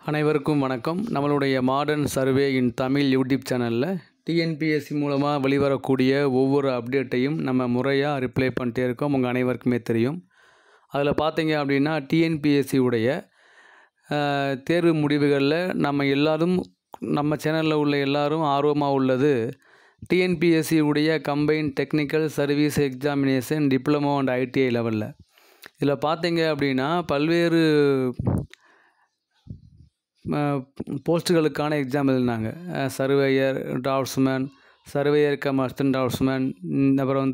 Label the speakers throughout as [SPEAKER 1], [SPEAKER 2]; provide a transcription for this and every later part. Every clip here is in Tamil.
[SPEAKER 1] அனைவருக்கும் வணக்கம். நம்மளுடைய மாடர்ன் சர்வே இன் தமிழ் யூடியூப் சேனலில் டிஎன்பிஎஸ்சி மூலமாக வெளிவரக்கூடிய ஒவ்வொரு அப்டேட்டையும் நம்ம முறையாக ரிப்ளை பண்ணிட்டே இருக்கோம். உங்கள் அனைவருக்குமே தெரியும். அதில் பார்த்தீங்க அப்படின்னா டிஎன்பிஎஸ்சி உடைய தேர்வு முடிவுகளில் நம்ம சேனலில் உள்ள எல்லாரும் ஆர்வமாக உள்ளது டிஎன்பிஎஸ்சி உடைய combine technical service examination diploma and ITI லெவலில். இதில் பார்த்தீங்க அப்படின்னா பல்வேறு போஸ்ட்டுகளுக்கான எக்ஸாம் எழுதினாங்க. Surveyor, draughtsman, surveyor cum assistant draughtsman, அப்புறம்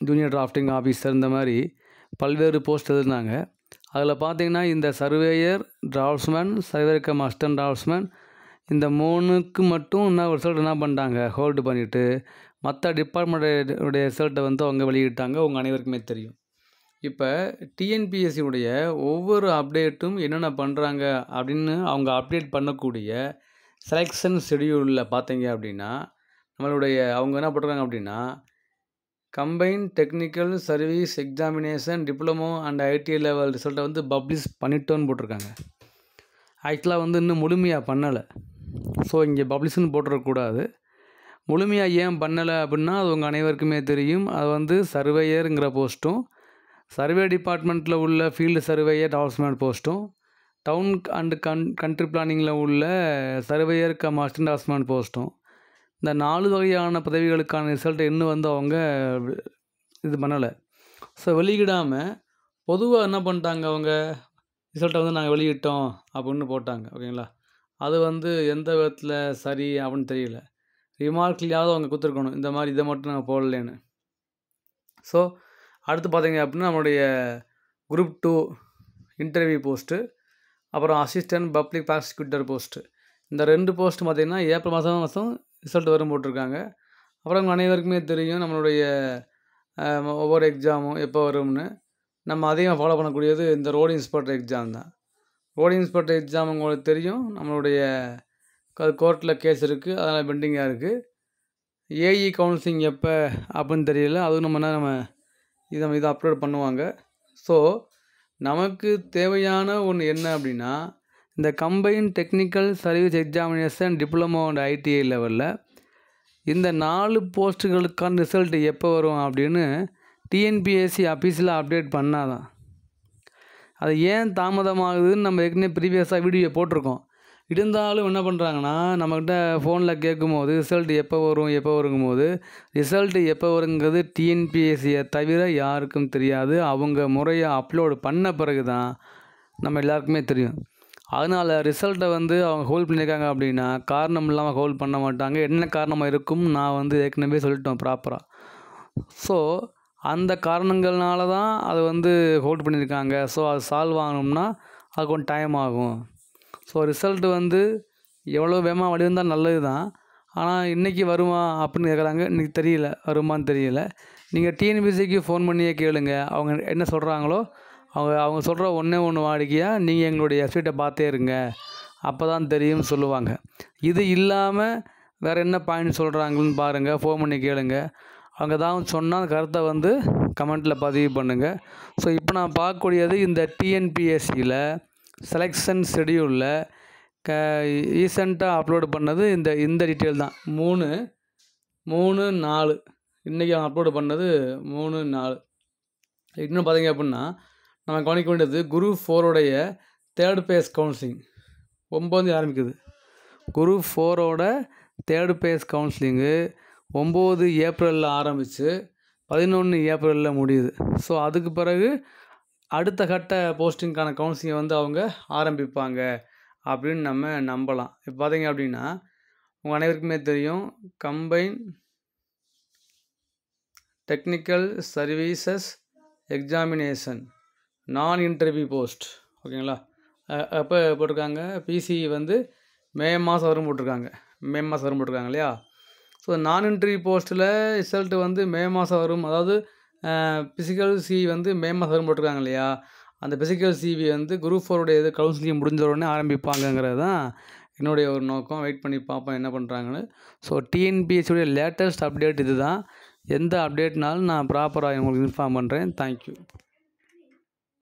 [SPEAKER 1] ஜூனியர் டிராஃப்டிங் ஆஃபீஸர், இந்த மாதிரி பல்வேறு போஸ்ட் எழுதினாங்க. அதில் பார்த்திங்கன்னா இந்த surveyor, draughtsman, surveyor cum assistant draughtsman இந்த மூணுக்கு மட்டும் ரிசல்ட் என்ன பண்ணிட்டாங்க, ஹோல்டு பண்ணிவிட்டு மற்ற டிபார்ட்மெண்ட்டுடைய ரிசல்ட்டை அவங்க வெளியிட்டாங்க. உங்கள் அனைவருக்குமே தெரியும். இப்போ டிஎன்பிஎஸ்சியுடைய ஒவ்வொரு அப்டேட்டும் என்னென்ன பண்ணுறாங்க அப்படின்னு அவங்க அப்டேட் பண்ணக்கூடிய செலெக்ஷன் ஷெடியூலில் பார்த்தீங்க அப்படின்னா அவங்க என்ன பண்ணுறாங்க அப்படின்னா combine technical service examination diploma and ITI level ரிசல்ட்டை பப்ளிஷ் பண்ணிட்டோன்னு போட்டிருக்காங்க. ஆக்சுவலாக இன்னும் முழுமையாக பண்ணலை. ஸோ இங்கே பப்ளிஷ்னு போட்டுறக்கூடாது. முழுமையாக ஏன் பண்ணலை அப்படின்னா அது உங்கள் அனைவருக்குமே தெரியும். அது சர்வேயருங்கிற போஸ்ட்டும், சர்வே டிபார்ட்மெண்ட்டில் உள்ள ஃபீல்டு சர்வேயர் டிராஃப்ட்ஸ்மேன் போஸ்ட்டும், டவுன் அண்டு கண்ட்ரி பிளானிங்கில் உள்ள சர்வேயர் கம் அசிஸ்டன்ட் டிராஃப்ட்ஸ்மேன் போஸ்ட்டும், இந்த 4 வகையான பதவிகளுக்கான ரிசல்ட்டை இன்னும் அவங்க இது பண்ணலை. ஸோ வெளியிடாமல் பொதுவாக என்ன பண்ணிட்டாங்க, அவங்க ரிசல்ட்டை நாங்கள் வெளியிட்டோம் அப்படின்னு போட்டாங்க. ஓகேங்களா? அது எந்த விதத்தில் சரி அப்படின்னு தெரியல. ரிமார்க்லையாவது அவங்க கொடுத்துருக்கணும், இந்த மாதிரி இதை மட்டும் நாங்கள் போடலேன்னு. ஸோ அடுத்து பார்த்தீங்க அப்படின்னா நம்மளுடைய குரூப் 2 இன்டர்வியூ போஸ்ட்டு, அப்புறம் அசிஸ்டன்ட் பப்ளிக் ப்ராசிக்யூட்டர் போஸ்ட்டு, இந்த 2 போஸ்ட்டு பார்த்திங்கன்னா ஏப்ரல் மாதம் ரிசல்ட் வரும் போட்டிருக்காங்க. அப்புறம் உங்கள் அனைவருக்குமே தெரியும் நம்மளுடைய ஒவ்வொரு எக்ஸாமும் எப்போ வரும்னு. நம்ம அதிகம் ஃபாலோ பண்ணக்கூடியது இந்த ரோடு இன்ஸ்பெக்டர் எக்ஸாம் தான். ரோடு இன்ஸ்பெக்டர் எக்ஸாம் உங்களுக்கு தெரியும், நம்மளுடைய கோர்ட்டில் கேஸ் இருக்குது, அதனால் பெண்டிங்காக இருக்குது. ஏஇ கவுன்சிலிங் எப்போ அப்படின்னு தெரியல, அதுவும் நம்ம இதை அப்லோட் பண்ணுவாங்க. ஸோ நமக்கு தேவையான ஒன்று என்ன அப்படின்னா இந்த combine technical service examination diploma and ITI லெவலில் இந்த 4 போஸ்ட்டுகளுக்கான ரிசல்ட் எப்போ வரும் அப்படின்னு டிஎன்பிஎஸ்சி ஆஃபீஸில் அப்டேட் பண்ணாதான். அது ஏன் தாமதமாகுதுன்னு நம்ம ஏற்கனவே ப்ரீவியஸாக வீடியோ போட்டிருக்கோம். இருந்தாலும் என்ன பண்ணுறாங்கன்னா நம்மக்கிட்ட ஃபோனில் கேட்கும்போது ரிசல்ட் எப்போ வருங்கும்போது ரிசல்ட்டு எப்போ வருங்கிறது டிஎன்பிஎஸ்சியை தவிர யாருக்கும் தெரியாது. அவங்க முறையை அப்லோடு பண்ண பிறகு தான் நம்ம எல்லாருக்குமே தெரியும். அதனால் ரிசல்ட்டை அவங்க ஹோல்ட் பண்ணியிருக்காங்க அப்படின்னா காரணம் இல்லாமல் ஹோல்ட் பண்ண மாட்டாங்க. என்ன காரணமாக இருக்கும் நான் ஏற்கனவே சொல்லிட்டோம் ப்ராப்பராக. ஸோ அந்த காரணங்கள்னால தான் அது ஹோல்ட் பண்ணியிருக்காங்க. ஸோ அது சால்வ் ஆகணும்னா அது கொஞ்சம் டைம் ஆகும். ஸோ ரிசல்ட்டு எவ்வளோ வேகமாக வழிவந்தால் நல்லது தான். ஆனால் இன்றைக்கி வருமா அப்படின்னு கேட்குறாங்க. இன்றைக்கி தெரியல, வருமானு தெரியல. நீங்கள் டிஎன்பிஎஸ்சிக்கு ஃபோன் பண்ணியே கேளுங்க, அவங்க என்ன சொல்கிறாங்களோ அவங்க சொல்கிற ஒன்று வாடிக்கையாக நீங்கள் எங்களுடைய வெப்சைட்டை பார்த்தே இருங்க, அப்போ தான் தெரியும்னு சொல்லுவாங்க. இது இல்லாமல் வேறு என்ன பாயிண்ட் சொல்கிறாங்கன்னு பாருங்கள், ஃபோன் பண்ணி கேளுங்க. அவங்க தான் சொன்னால் கருத்தை கமெண்ட்டில் பதிவு பண்ணுங்கள். ஸோ இப்போ நான் பார்க்கக்கூடியது இந்த டிஎன்பிஎஸ்சியில் செலெக்ஷன் ஷெடியூலில் ரீசெண்டாக அப்லோடு பண்ணது இந்த டீட்டெயில் தான். 3/4 இன்றைக்கி அப்லோடு பண்ணது 3/4. இன்னும் பார்த்திங்க அப்படின்னா நம்ம கவனிக்க வேண்டியது குரூப் 4 3rd பேஸ் கவுன்சிலிங் 9 ஆரம்பிக்குது. குரூப் 4 3rd பேஸ் கவுன்சிலிங்கு 9 ஏப்ரலில் ஆரம்பித்து 11 ஏப்ரலில் முடியுது. ஸோ அதுக்கு பிறகு அடுத்த கட்ட போஸ்டிங்கான கவுன்சிலிங்கை அவங்க ஆரம்பிப்பாங்க அப்படின்னு நம்ம நம்பலாம். இப்போ பார்த்தீங்க அப்படின்னா உங்கள் அனைவருக்குமே தெரியும் கம்பைன் டெக்னிக்கல் சர்வீசஸ் எக்ஸாமினேஷன் நான் இன்டர்வியூ போஸ்ட். ஓகேங்களா? அப்போ போட்டிருக்காங்க பிசி மே மாதம் வரும் போட்டிருக்காங்க இல்லையா? ஸோ நான் இன்டர்வியூ போஸ்ட்டில் ரிசல்ட்டு மே மாதம் வரும். அதாவது ஃபிசிக்கல் சிவி மே மாதம் வரும் போட்டிருக்காங்க இல்லையா? அந்த ஃபிசிக்கல் சிவி குரூப் 4 கவுன்சிலிங் முடிஞ்ச உடனே ஆரம்பிப்பாங்கங்கிறது தான் என்னுடைய ஒரு நோக்கம். வெயிட் பண்ணி பார்ப்போம் என்ன பண்ணுறாங்கன்னு. ஸோ டிஎன்பிஎஸ்சியுடைய லேட்டஸ்ட் அப்டேட் இது தான். எந்த அப்டேட்னாலும் நான் ப்ராப்பராக உங்களுக்கு இன்ஃபார்ம் பண்ணுறேன். தேங்க்யூ.